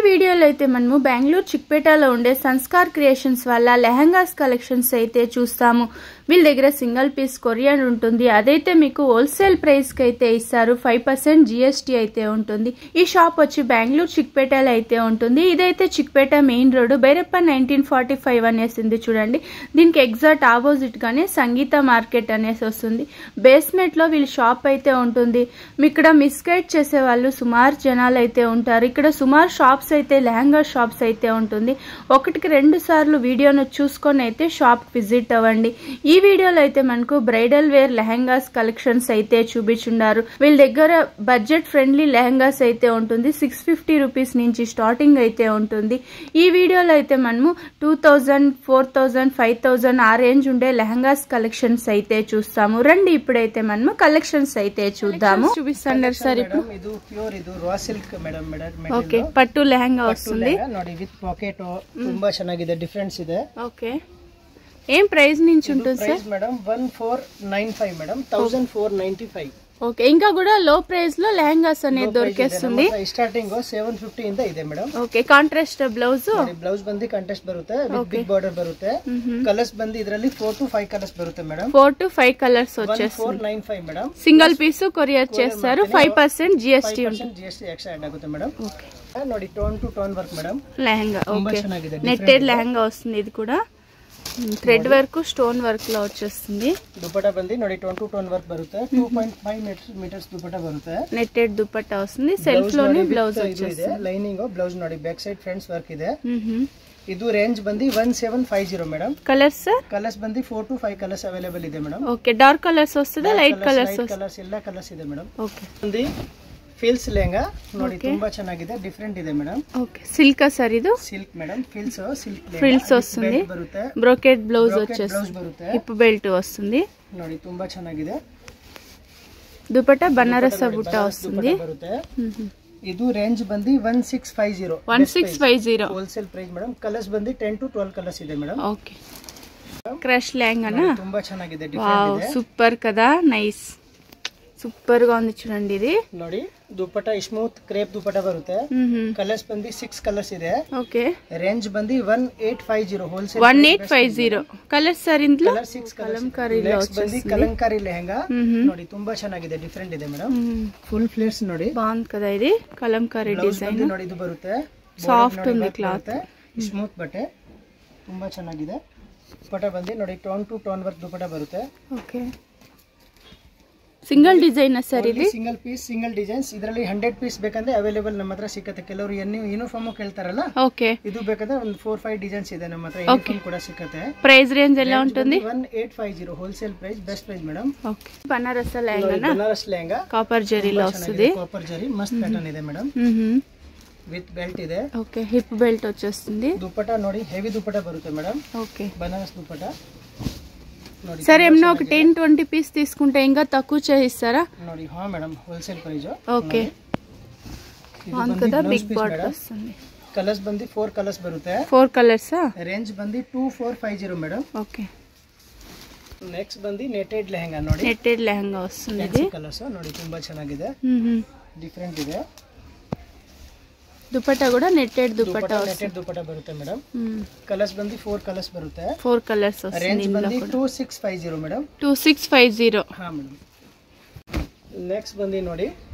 వీడియోలో అయితే మనము బెంగళూరు చిక్పేటలో ఉండే సంస్కార్ క్రియేషన్స్ వల్ల లెహంగాస్ కలెక్షన్స్ అయితే చూస్తాము. వీళ్ళ దగ్గర సింగిల్ పీస్ కొరియర్ ఉంటుంది. అదైతే మీకు హోల్సేల్ ప్రైస్ కి అయితే ఇస్తారు. 5% GST అయితే ఉంటుంది. ఈ షాప్ వచ్చి బెంగళూరు చిక్పేటలో అయితే ఉంటుంది. ఇదైతే చిక్పేట మెయిన్ రోడ్ బైరప్ప 1945 అనేసి ఉంది చూడండి. దీనికి ఎగ్జాక్ట్ ఆపోజిట్ గానే సంగీత మార్కెట్ అనేసి వస్తుంది. బేస్మెంట్ లో వీళ్ళ షాప్ అయితే ఉంటుంది. ఇక్కడ మిస్గైడ్ చేసే వాళ్ళు సుమారు జనాలు అయితే ఉంటారు. ఇక్కడ సుమారు షాప్స్ అయితే లెహంగా షాప్స్ అయితే ఉంటుంది. ఒకటికి 2 సార్లు వీడియోను చూసుకొని అయితే షాప్ విజిట్ అవ్వండి. ఈ వీడియోలో అయితే మనకు బ్రైడల్ వేర్ లెహంగాస్ కలెక్షన్స్ అయితే చూపించున్నారు. వీళ్ళ దగ్గర బడ్జెట్ ఫ్రెండ్లీ లెహంగాస్ అయితే ఉంటుంది. 650 రూపీస్ నుంచి స్టార్టింగ్ అయితే ఉంటుంది. ఈ వీడియోలో అయితే మనము 2000, 4000, 5000 ఆ రేంజ్ ఉండే లెహంగాస్ కలెక్షన్స్ అయితే చూస్తాము. రండి ఇప్పుడైతే మనము కలెక్షన్స్ అయితే చూద్దాము. చూపిస్తాను సార్. ఇప్పుడు ఓకే, పట్టు లెహంగా వస్తుంది. ನೋಡಿ ವಿತ್ ಪಾಕೆಟ್ ತುಂಬಾ ಚೆನ್ನಾಗಿದೆ, ಡಿಫರೆನ್ಸ್ ಇದೆ. ఓకే, ఏం ప్రైస్ నుంచి ఉంటుంది సార్? Madam 1495 madam, 1495. ఓకే, ఇంకా కూడా లో ప్రైస్ లో లెహంగాస్ అనేది దొరికేస్తుంది. ಸ್ಟಾರ್ಟಿಂಗ್ 750 ಇಂದ ಇದೆ ಮೇಡಂ. ಓಕೆ, ಕಾಂಟ್ರಾಸ್ಟ್ ಬ್ಲೌಸ್ ಬಂದು ಕಾಂಟ್ರಾಸ್ಟ್ ಬರುತ್ತೆ, ವಿತ್ ಬಿಗ್ ಬಾರ್ಡರ್ ಬರುತ್ತೆ. ಕಲರ್ಸ್ ಬಂದು ಇದರಲ್ಲಿ 4 to 5 ಕಲರ್ಸ್ ಬರುತ್ತೆ ಮೇಡಂ. 4 to 5 ಕಲರ್ಸ್ వచ్చేస్తుంది. 1495 ಮೇಡಂ. సింగిల్ పీస్ కొరియర్ చేస్తారు. 5% GST ఉంటుంది. GST ఎక్స్ట్రా యాడ్ ఆಗುತ್ತೆ మేడం. ఓకే, ನೋಡಿ tone to tone work madam lehenga. Okay, netted lehenga వస్తుంది. ఇది కూడా ಥ್ರೆಡ್ ವರ್ಕ್ ಸ್ಟೋನ್ ವರ್ಕ್ లో వచ్చేస్తుంది. ದುಪಟ್ಟಾ ಬಂದಿ ನೋಡಿ ಟೋನ್ ಟು ಟೋನ್ ವರ್ಕ್ ಬರುತ್ತೆ. 2.5 ಮೀಟರ್ಸ್ ದುಪಟ್ಟಾ ಬರುತ್ತೆ. ನೆಟ್ಟೆಡ್ ದುಪಟ್ಟಾ ವస్తుంది. ಸೆಲ್ಫ್ ಲೋನೆ ಬ್ಲೌಸ್ వచ్చేస్తుంది. ಲೈನಿಂಗ್ ಬ್ಲೌಸ್ ನೋಡಿ ಬ್ಯಾಕ್ ಸೈಡ್ ಫ್ರಂಟ್ಸ್ ವರ್ಕ್ ಇದೆ. ಇದು ರೇಂಜ್ ಬಂದಿ 1750 ಮೇಡಂ. ಕಲರ್ಸ್ ಬಂದಿ 4 to 5 ಕಲರ್ಸ್ ಅವೈಲೇಬಲ್ ಇದೆ ಮೇಡಂ. ಓಕೆ, ಡಾರ್ಕ್ ಕಲರ್ಸ್ ವస్తుంది, ಲೈಟ್ ಕಲರ್ಸ್ ಎಲ್ಲ ಕಲರ್ಸ್ ಇದೆ ಮೇಡಂ. ಓಕೆ, ಬಂದಿ ಫಿಲ್ಸ್ ಲೆಹಂಗಾ ನೋಡಿ ತುಂಬಾ ಚೆನ್ನಾಗಿದೆ, ಡಿಫರೆಂಟ್ ಇದೆ ಮೇಡಂ. ಓಕೆ, ಸಿಲ್ಕ್ ಸರ್ ಇದು? ಸಿಲ್ಕ್ ಮೇಡಂ, ಫ್ರಿಲ್ಸ್ వస్తుంది. ಬರುತ್ತೆ. ಬ್ರೋಕೆಡ್ ಬ್ಲೌಸ್ వచ్చేస్తుంది. ಹಿಪ್ ಬೆಲ್ಟ್ వస్తుంది. ನೋಡಿ ತುಂಬಾ ಚೆನ್ನಾಗಿದೆ. ದುಪಟ್ಟಾ ಬನಾರಸ್ ಬುಟ್ಟ వస్తుంది. ಇದು ರೇಂಜ್ ಬಂದಿ 1650. 1650 ಹೋಲ್ಸೇಲ್ ಪ್ರೈಸ್ ಮೇಡಂ. ಕಲರ್ಸ್ ಬಂದಿ 10 to 12 ಕಲರ್ಸ್ ಇದೆ ಮೇಡಂ. ಓಕೆ, ಕ್ರಶ್ లెహంగానా? ತುಂಬಾ ಚೆನ್ನಾಗಿದೆ, ಡಿಫರೆಂಟ್ ಇದೆ. సూపర్ కదా, నైస్, సూపర్ గా ఉంది చూడండి. ఇది ನೋಡಿ ದುಪಟ್ಟಾ ಸ್ಮೂತ್ ಕ್ರೇಪ್ ದುಪಟ್ಟಾ ಬರುತ್ತೆ. ಕಲರ್ಸ್ ಬಂದಿ 6 ಕಲರ್ಸ್ ಇದೆ. ಓಕೆ, ರೇಂಜ್ ಬಂದಿ 1850 ಹೋಲ್ಸೇಲ್. 1850 colours sir. ಇಂದ್ಲ ಕಲರ್ 6 ಕಲಂಕಾರಿ ಬಂದಿ ಕಲಂಕಾರಿ ಲೆಹಂಗಾ ನೋಡಿ ತುಂಬಾ ಚೆನ್ನಾಗಿದೆ, ಡಿಫರೆಂಟ್ ಇದೆ ಮೇಡಂ. ಫುಲ್ ಫ್ಲೇರ್ಸ್ ನೋಡಿ ಬಾಂದ್ ಕದ. ಇದು ಕಲಂಕಾರಿ ಡಿಸೈನ್ ನೋಡಿ. ಇದು ಬರುತ್ತೆ, ಸಾಫ್ಟ್ ఉంది ಕ್ಲಾತ್, ಸ್ಮೂತ್ ಬಟ್ಟೆ, ತುಂಬಾ ಚೆನ್ನಾಗಿದೆ. ದುಪಟ್ಟಾ ಬಂದಿ ನೋಡಿ tone to tone work dupatta ಬರುತ್ತೆ. Okay, single design sir? ಇದು ಸಿಂಗಲ್ ಪೀಸ್, ಸಿಂಗಲ್ ಡಿಸೈನ್ಸ್. ಇದರಲ್ಲಿ 100 ಪೀಸ್ ಬೇಕಂದ್ರೆ ಅವೈಲೇಬಲ್ ನಮ್ಮ ಹತ್ರ ಸಿಕ್ಕತ್ತೆ. ಕೆಲವರು ಯೂನಿಫಾರ್ಮ್ ಕೇಳ್ತಾರಲ್ಲ, ಓಕೆ, ಇದು ಬೇಕಂದ್ರೆ ಒಂದು 4-5 ಡಿಸೈನ್ಸ್ ಇದೆ ನಮ್ಮ ಹತ್ರ. ಯೂನಿಫಾರ್ಮ್ ಕೂಡ ಸಿಕ್ಕತ್ತೆ. ಪ್ರೈಸ್ ರೇಂಜ್ ಎಲ್ಲ ఉంటుంది? 1850 wholesale price, best price madam. Okay, Banaras లెహంగానా? ಬನಾರಸ್ లెహంగా ಕಾಪರ್ ಜರಿలో వస్తుంది. కాపర్ జరీ మస్త్ ప్యాటర్న్ ಇದೆ ಮೇಡಂ. విత్ బెల్ట్ ಇದೆ. ఓకే, హిప్ బెల్ట్ వచ్చేస్తుంది. దుపట్టా ನೋಡಿ ಹೆವಿ దుపట్టా ಬರುತ್ತೆ ಮೇಡಂ. ఓకే, బనారస్ దుపట్టా. సరే, ఏమన్నా ఒక 10-20 పీస్ తీసుకుంటే ఇంకా తక్కువ చేయిస్తారా? ನೋಡಿ హా మేడం, హోల్సేల్ ప్రైస్. ఓకే, కదా బిగ్ బార్డర్ వస్తుంది. కలర్స్ ಬಂದಿ 4 కలర్స్ ಬರುತ್ತೆ. 4 కలర్స్. ರೇಂಜ್ ಬಂದಿ 2450 మేడం. ఓకే, ನೆಕ್ಸ್ಟ್ ಬಂದಿ ನೆಟೆಡ್ ಲೆಹಂಗಾ ನೋಡಿ. ನೆಟೆಡ್ ಲೆಹಂಗಾ వస్తుంది. ఇది ಕಲರ್ಸ್ ನೋಡಿ ತುಂಬಾ ಚೆನ್ನಾಗಿದೆ, ಡಿಫರೆಂಟ್ ಇದೆ. ದುಪಟ್ಟಾ ಕೂಡ ನೆಟೆಡ್ ದುಪಟ್ಟಾ ಬರುತ್ತೆ ಮೇಡಂ. ಕಲರ್ಸ್ ಬಂದಿ 4 ಕಲರ್ಸ್ ಬರುತ್ತೆ. 4 ಕಲರ್ಸ್ ವస్తుంది. ರೇಂಜ್ ಬಂದಿ 2650 ಮೇಡಂ. 2650. ಹಾ ಮೇಡಂ. ನೆಕ್ಸ್ಟ್ ಬಂದಿ ನೋಡಿ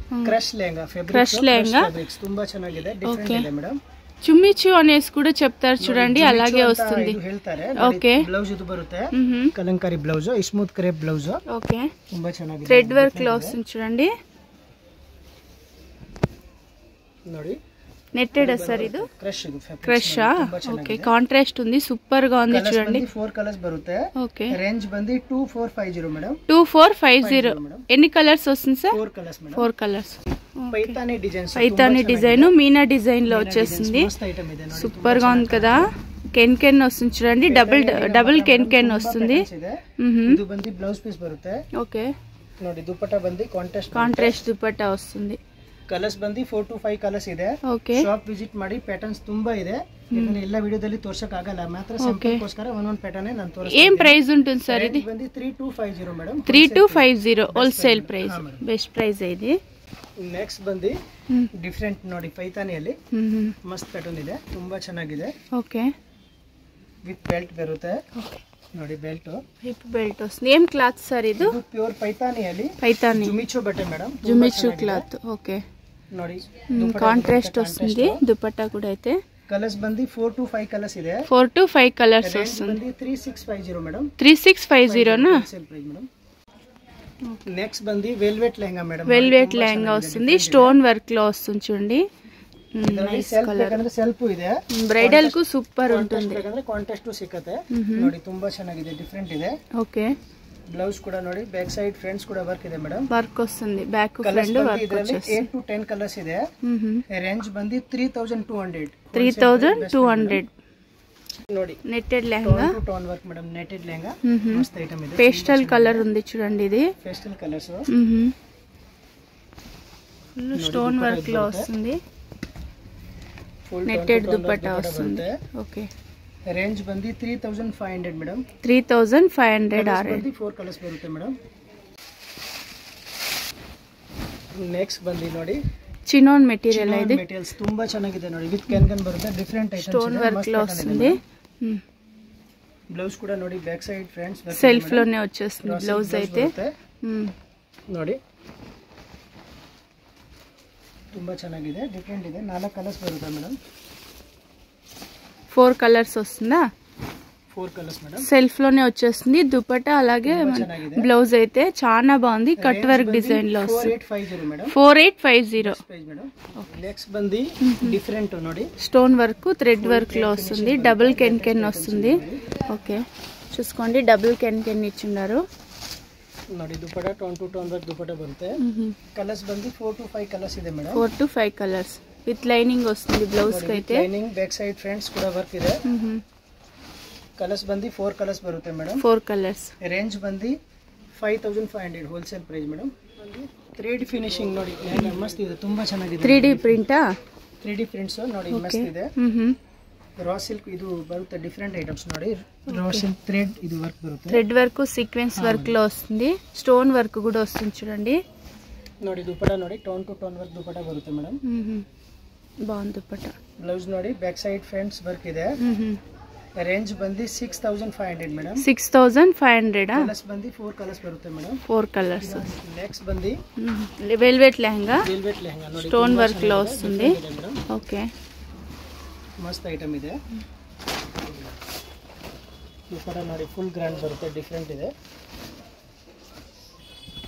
ಕ್ರಶ್ ಲೆಹಂಗಾ, ಕ್ರಶ್ లెహంగా ತುಂಬಾ ಚೆನ್ನಾಗಿದೆ, ಡಿಫರೆಂಟ್ ಇದೆ ಮೇಡಂ. చుమ్మిచు అనేసి కూడా చెప్తారు చూడండి, అలాగే వస్తుంది. ಹೇಳ್ತಾರೆ. ఓకే, బ్లౌజ్ ಇದು ಬರುತ್ತೆ, Kalamkari blouse, smooth crepe blouse. Okay, ತುಂಬಾ ಚೆನ್ನಾಗಿದೆ. ಥ್ರೆಡ್ ವರ್ಕ್ లో వస్తుంది చూడండి. ನೋಡಿ నెట్టెడ్ సర్ ఇది? క్రష్. ఓకే, కాంట్రాస్ట్ ఉంది, సూపర్ గా ఉంది చూడండి. 4 కలర్స్ బರುತ್ತೆ. ఓకే, రేంజ్ బంది 2450 మేడం. 2450. ఎన్ని కలర్స్ వస్తుంది sir? 4 colours madam. 4 colours. Paithani designs, Paithani design, Meena design లో వచ్చేసింది. సూపర్ గా ఉంది కదా. కెన్ కెన్ వస్తుంది చూడండి, డబుల్ కెన్ కెన్ వస్తుంది. ಇದು ಬಂದಿ ಬ್ಲೌಸ್ ಪೀಸ್ ಬರುತ್ತೆ. ఓకే, ನೋಡಿ ದುಪಟ್ಟಾ ಬಂದಿ ಕಾಂಟ್ರಾಸ್ಟ್ ದುಪಟ್ಟಾ వస్తుంది. ಕಲರ್ಸ್ ಬಂದಿ 4 to 5 ಕಲರ್ಸ್ ಇದೆ. ಓಕೆ, ಶಾಪ್ ವಿಸಿಟ್ ಮಾಡಿ, ಪ್ಯಾಟರ್ನ್ಸ್ ತುಂಬಾ ಇದೆ. ಇದನ್ನ ಎಲ್ಲ ವಿಡಿಯೋದಲ್ಲಿ ತೋರ್ಸಕ್ ಆಗಲ್ಲ, ಮಾತ್ರ ಸಿಂಪಲ್ಗೋಸ್ಕರ ಒಂದೊಂದು ಪ್ಯಾಟರ್ನ್ ನಾನು ತೋರಿಸ್ತೀನಿ. ಏನ್ ಪ್ರೈಸ್ ఉంటుంది ಸರ್ ಇದು? ಬಂದಿ 3250 madam. 3250 wholesale price, best price ಇದೆ. ನೆಕ್ಸ್ಟ್ ಬಂದು ಡಿಫ್ರೆಂಟ್ ನೋಡಿ ಪೈತಾನಿಯಲ್ಲಿ ಮಸ್ತ್ ಪ್ಯಾಟರ್ನ್ ಇದೆ, ತುಂಬಾ ಚೆನ್ನಾಗಿದೆ. ಓಕೆ, ವಿತ್ ಬೆಲ್ಟ್ ಬರುತ್ತೆ ನೋಡಿ, belt hip belt. Name cloth sir ಇದು? ಪ್ಯೂರ್ ಪೈತಾನಿಯಲ್ಲಿ ಪೈತಾನಿ ಜುಮಿಚು ಬಟ್ಟೆ ಮೇಡಮ್, ಜುಮಿಚು ಕ್ಲಾತ್. ಓಕೆ ನೋಡಿ, ಕಾಂಟ್ರಾಸ್ಟ್ వస్తుంది. దుపట్టా కూడా అయితే కలర్స్ బంది 4 to 5 కలర్స్ ಇದೆ. 4 to 5 కలర్స్ వస్తుంది. 3650 మేడం. 3650 నా సేల్ ప్రైస్ మేడం. నెక్స్ట్ బంది velvet lehenga madam. Velvet lehenga వస్తుంది, స్టోన్ వర్క్ లో వస్తుంది చూడండి. ನೈಸ್ ಕಲರ್, ಸೆಲ್ಫ್ ಇದೆ. ಬ್ರೈಡಲ್ ಗೂ ಸೂಪರ್ ఉంటుంది. ಕಾಂಟ್ರಾಸ್ಟ್ ಸಿಕ್ಕತ್ತೆ ನೋಡಿ, ತುಂಬಾ ಚೆನ್ನಾಗಿದೆ, ಡಿಫರೆಂಟ್ ಇದೆ. ಓಕೆ, ಬ್ಲೌಸ್ ಕೂಡ ನೋಡಿ, ಬ್ಯಾಕ್ ಸೈಡ್ ಫ್ರಂಟ್ಸ್ ಕೂಡ ವರ್ಕ್ ಇದೆ ಮೇಡಮ್. ವರ್ಕ್ ವస్తుంది, ಬ್ಯಾಕ್ ಫ್ರಂಟ್ ವರ್ಕ್ వచ్చేస్తుంది. 8 to 10 ಕಲರ್ಸ್ ಇದೆ. ರೇಂಜ್ ಬಂದಿ 3200. 3200 ನೋಡಿ. Netted lehenga, tone work madam, netted lehenga ಮಸ್ತ್ ಐಟಮ್ ಇದೆ. ಪೇಸ್ಟಲ್ ಕಲರ್ ఉంది చూడండి, ఇది pastel colours. Full stone work లో వస్తుంది. నెట్టెడ్ దుపట్టా వస్తుంది. ఓకే, ರೇಂಜ್ ಬಂದಿ 3500 ಮೇಡಮ್. 3500 ಆ ರೇಂಜ್. 4 ಕಲರ್ಸ್ ಬರುತ್ತೆ ಮೇಡಮ್. ನೆಕ್ಸ್ಟ್ ಬಂದಿ ನೋಡಿ, ಚಿನೋನ್ ಮೆಟೀರಿಯಲ್ ಇದೆ. ಮೆಟೀರಿಯಲ್ಸ್ ತುಂಬಾ ಚೆನ್ನಾಗಿದೆ ನೋಡಿ, ವಿತ್ ಕ್ಯಾನ್ ಬರುತ್ತೆ, ಡಿಫರೆಂಟ್ ಐಟಮ್ಸ್, ಸ್ಟೋನ್ ವರ್ಕ್ లో వస్తుంది. ಬ್ಲೌಸ್ ಕೂಡ ನೋಡಿ, ಬ್ಯಾಕ್ ಸೈಡ್ ಫ್ರಂಟ್ಸ್ సెల్ఫ్ లోనే వచ్చేస్తుంది బ్లౌజ్ అయితే. ನೋಡಿ ತುಂಬಾ ಚೆನ್ನಾಗಿದೆ, ಡಿಫರೆಂಟ್ ಇದೆ. 4 ಕಲರ್ಸ್ ಬರುತ್ತೆ ಮೇಡಮ್. 4 కలర్స్ వస్తుందా? 4 కలర్స్ మేడం. సెల్ఫ్ లోనే వచ్చేస్తుంది దుపట్టా, అలాగే బ్లౌజ్ అయితే చాలా బాగుంది, కట్ వర్క్ డిజైన్ లో వస్తుంది. 4850 మేడం. 4850 price madam. నెక్స్ట్ బంది డిఫరెంట్ ನೋಡಿ, స్టోన్ వర్క్ థ్రెడ్ వర్క్ లో వస్తుంది, డబుల్ కెన్ వస్తుంది. ఓకే, చూసుకోండి, డబుల్ కెన్ ఇచ్చిన్నారు ನೋಡಿ. Dupatta tone to tone work dupatta ಬರುತ್ತೆ. ಕಲರ್ಸ್ ಬಂದಿ 4 to 5 ಕಲರ್ಸ್ ಇದೆ ಮೇಡಮ್. 4 to 5 కలర్స్ విత్ లైనింగ్ వస్తుంది బ్లౌజ్ కి అయితే. లైనింగ్, బ్యాక్ సైడ్ ఫ్రంట్స్ కూడా వర్క్ ಇದೆ. ಕಲರ್ಸ್ ಬಂದಿ 4 ಕಲರ್ಸ್ ಬರುತ್ತೆ ಮೇಡಮ್. 4 ಕಲರ್ಸ್. ರೇಂಜ್ ಬಂದಿ 5500 wholesale price madam. 3D finishing ನೋಡಿ, ಮಸ್ತ್ ಇದೆ, ತುಂಬಾ ಚೆನ್ನಾಗಿದೆ. 3D ಪ್ರಿಂಟಾ? 3D ಪ್ರಿಂಟ್ಸ್ ನೋಡಿ, ಮಸ್ತ್ ಇದೆ. ರಾ ಸಿಲ್ಕ್ ಇದು ಬರುತ್ತೆ, ಡಿಫರೆಂಟ್ ಐಟಮ್ಸ್ ನೋಡಿ. ರಾ ಸಿಲ್ಕ್ ಥ್ರೆಡ್ ಇದು ವರ್ಕ್ ಬರುತ್ತೆ, ಥ್రెడ్ వర్క్ సీక్వెన్స్ వర్క్ లో వస్తుంది, స్టోన్ వర్క్ కూడా వస్తుంది చూడండి. ನೋಡಿ ದುಪಟ್ಟಾ ನೋಡಿ, tone to tone work dupatta ಬರುತ್ತೆ ಮೇಡಮ್. ಬಾಂದ್ ದುಪಟ್ಟಾ. ಬ್ಲೌಸ್ ನೋಡಿ, ಬ್ಯಾಕ್ ಸೈಡ್ ಫ್ರಂಟ್ಸ್ ವರ್ಕ್ ಇದೆ. ರೇಂಜ್ ಬಂದಿ 6500 ಮೇಡಮ್. 6500 ಆ? ಕಲರ್ಸ್ ಬಂದಿ 4 ಕಲರ್ಸ್ ಬರುತ್ತೆ ಮೇಡಮ್. 4 ಕಲರ್ಸ್. ನೆಕ್ಸ್ಟ್ ಬಂದಿ వెల్వెట్ లెహంగా. వెల్వెట్ లెహంగా ನೋಡಿ, స్టోన్ వర్క్ లో వస్తుంది. ఓకే, ಮಸ್ತ್ ಐಟಮ್ ಇದೆ. ದುಪಟ್ಟಾ ನೋಡಿ, ಫುಲ್ ಗ್ರ್ಯಾಂಡ್ ಬರುತ್ತೆ, ಡಿಫರೆಂಟ್ ಇದೆ.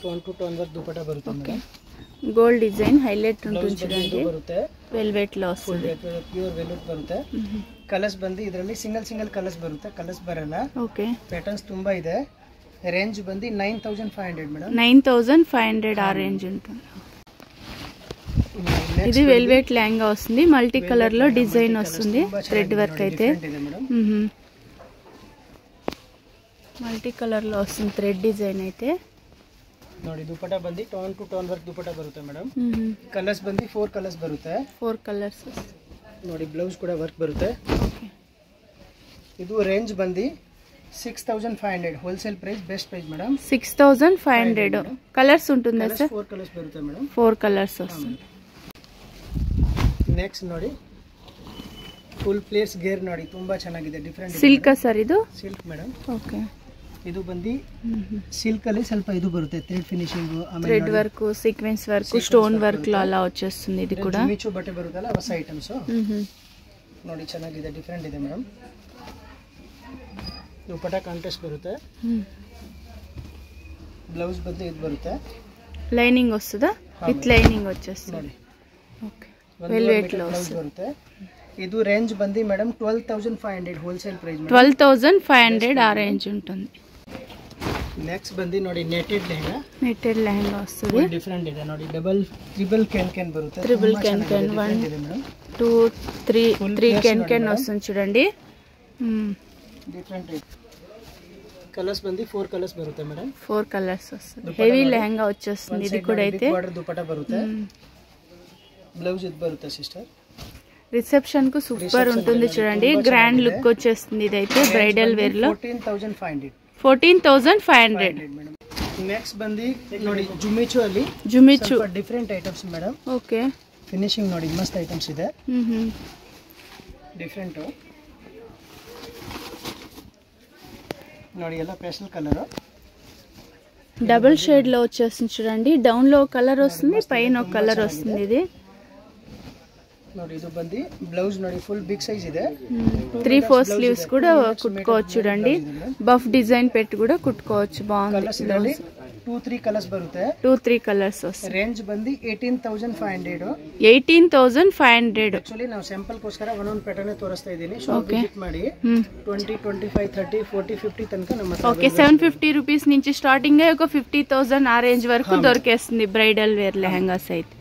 Tone to tone work dupatta ಬರುತ್ತೆ. ಓಕೆ, ಗೋಲ್ಡ್ ಡಿಸೈನ್ ಹೈಲೈಟ್ ఉంటుంది చూడండి, ಬರುತ್ತೆ. వెల్వెట్ లో వస్తుంది, ಪ್ಯೂರ್ ವೆಲ್ವೆಟ್ ಬರುತ್ತೆ. ಕಲರ್ಸ್ ಬಂದಿ ಇದರಲ್ಲಿ ಸಿಂಗಲ್ ಕಲರ್ಸ್ ಬರುತ್ತೆ, ಕಲರ್ಸ್ ಬರಲ್ಲ. ಓಕೆ, ಪ್ಯಾಟರ್ನ್ಸ್ ತುಂಬಾ ಇದೆ. ರೇಂಜ್ ಬಂದಿ 9500 ಮೇಡಮ್. 9500 ఆ రేంజ్ ఉంటుంది. ఇది వెల్వెట్ లెహంగా వస్తుంది, మల్టీ కలర్ లో డిజైన్ వస్తుంది, థ్రెడ్ వర్క్ అయితే. మల్టీ కలర్ లో వస్తుంది థ్రెడ్ డిజైన్ అయితే. ನೋಡಿ ದುಪಟ್ಟಾ ಬಂದಿ tone to tone work dupatta ಬರುತ್ತೆ ಮೇಡಮ್. ಕಲರ್ಸ್ ಬಂದಿ 4 ಕಲರ್ಸ್ ಬರುತ್ತೆ. 4 ಕಲರ್ಸ್ ನೋಡಿ, ಬ್ಲೌಸ್ ಕೂಡ ವರ್ಕ್ ಬರುತ್ತೆ. ಇದು ರೇಂಜ್ ಬಂದಿ 6500 wholesale price, best price madam. 6500 colours ఉంటుందా సార్? 4 కలర్స్ ಬರುತ್ತೆ ಮೇಡಮ್. 4 కలర్స్ వస్తుంది. ನೆಕ್ಸ್ಟ್ ನೋಡಿ, ಫುಲ್ ಪ್ಲೇಸ್ ಗೇರ್ ನೋಡಿ, ತುಂಬಾ ಚೆನ್ನಾಗಿದೆ, ಡಿಫರೆಂಟ್. ಸಿಲ್ಕ್ ಸರ್ ಇದು? Silk madam. ಓಕೆ, ಇದು ಬಂದಿ ಸಿಲ್ಕ್ ಅಲ್ಲಿ ಸ್ವಲ್ಪ ಇದು ಬರುತ್ತೆ, thread finishing, thread work, sequence work, stone work లో అలా వచ్చేస్తుంది. ఇది కూడా ಮಿಚು ಬಟ್ಟೆ ಬರುತ್ತಲ್ಲ, ಹೊಸ ಐಟಮ್ಸ್ ನೋಡಿ, ಚೆನ್ನಾಗಿದೆ, ಡಿಫರೆಂಟ್ ಇದೆ ಮೇಡಮ್. ದುಪಟ್ಟಾ ಕಾಂಟ್ರಾಸ್ಟ್ ಬರುತ್ತೆ. ಬ್ಲೌಸ್ ಬಂದು ಇದು ಬರುತ್ತೆ, ಲೈನಿಂಗ್ వస్తుందా? ವಿತ್ ಲೈನಿಂಗ್ వచ్చేస్తుంది ನೋಡಿ. ಓಕೆ, వెల్వెట్ లో ಬರುತ್ತೆ. ಇದು ರೇಂಜ್ ಬಂದಿ ಮೇಡಮ್ 12500 ಹೋಲ್ಸೇಲ್ ಪ್ರೈಸ್. 12500 ಆ ರೇಂಜ್ ఉంటుంది. ನೆಕ್ಸ್ಟ್ ಬಂದಿ ನೋಡಿ, ನೆಟೆಡ್ ಲೆಹಂಗಾ. ನೆಟೆಡ್ ಲೆಹಂಗಾ ವస్తుంది, ಡಿಫರೆಂಟ್ ಇದೆ ನೋಡಿ, ಟ್ರಿಬಲ್ ಕ್ಯಾನ್ ಬರುತ್ತೆ. ట్రిపుల్ క్యాన్ 1 2 3 క్యాన్ వస్తుంది చూడండి. ಡಿಫರೆಂಟ್ కలర్స్ ಬಂದಿ 4 కలర్స్ ಬರುತ್ತೆ ಮೇಡಮ್. 4 కలర్స్ వస్తుంది, ಹೆವಿ ಲೆಹಂಗಾ వచ్చేస్తుంది. ఇది కూడా అయితే ದುಪಟ್ಟಾ ಬರುತ್ತೆ, బ్లౌజ్ ఇది బರುತ್ತೆ సిస్టర్. రిసెప్షన్ కు సూపర్ ఉంటుంది చూడండి, గ్రాండ్ లుక్ వచ్చేస్తుంది. ఇదైతే బ్రైడల్ వేర్ లో 14500. 14500 మేడం. ನೆಕ್ಸ್ಟ್ ಬಂದು ನೋಡಿ ಜುಮಿಚು ಅಲ್ಲಿ different items madam. Okay, finishing ನೋಡಿ ಮಸ್ತ್ ಐಟಮ್ಸ್ ಇದೆ. ಡಿಫ್ರೆಂಟ್ ನೋಡಿ, ಎಲ್ಲ ಪೇಸ್ಟಲ್ కలర్, డబుల్ షేడ్ లో వచ్చేస్తుంది చూడండి. డౌన్ లో కలర్ వస్తుంది, పైన ఒక కలర్ వస్తుంది. ఇది ನೋಡಿ, ಇದು ಬಂದು ಬ್ಲೌಸ್ ನೋಡಿ ಫುಲ್ ಬಿಗ್ ಸೈಜ್ ಇದೆ. 3/4 స్లీవ్స్ కూడా కుట్టుకోవచ్చు చూడండి. బఫ్ డిజైన్ పెట్టి కూడా కుట్టుకోవచ్చు. బాగుంది. 2-3 కలర్స్ బರುತ್ತೆ. 2-3 కలర్స్ వస్తాయి. ರೇಂಜ್ ಬಂದು 18,500. 18,500. ಆಕ್ಚುಲಿ ನಾವು ಸ್ಯಾಂಪಲ್ ಗೋಸ್ಕರ ಒಂದೊಂದು ಪ್ಯಾಟರ್ನ್ ತೋರಿಸ್ತಾ ಇದ್ದೀನಿ. ಶಾಪ್ ವಿಸಿಟ್ ಮಾಡಿ 20, 25, 30, 40, 50 ತನಕ ನಮ್ಮ ಹತ್ರ. ఓకే, 750 రూపీస్ నుంచి స్టార్టింగ్ ఒక 50,000 ఆ రేంజ్ వరకు దొరికేస్తుంది బ్రైడల్ వేర్ లెహంగాస్ అయితే.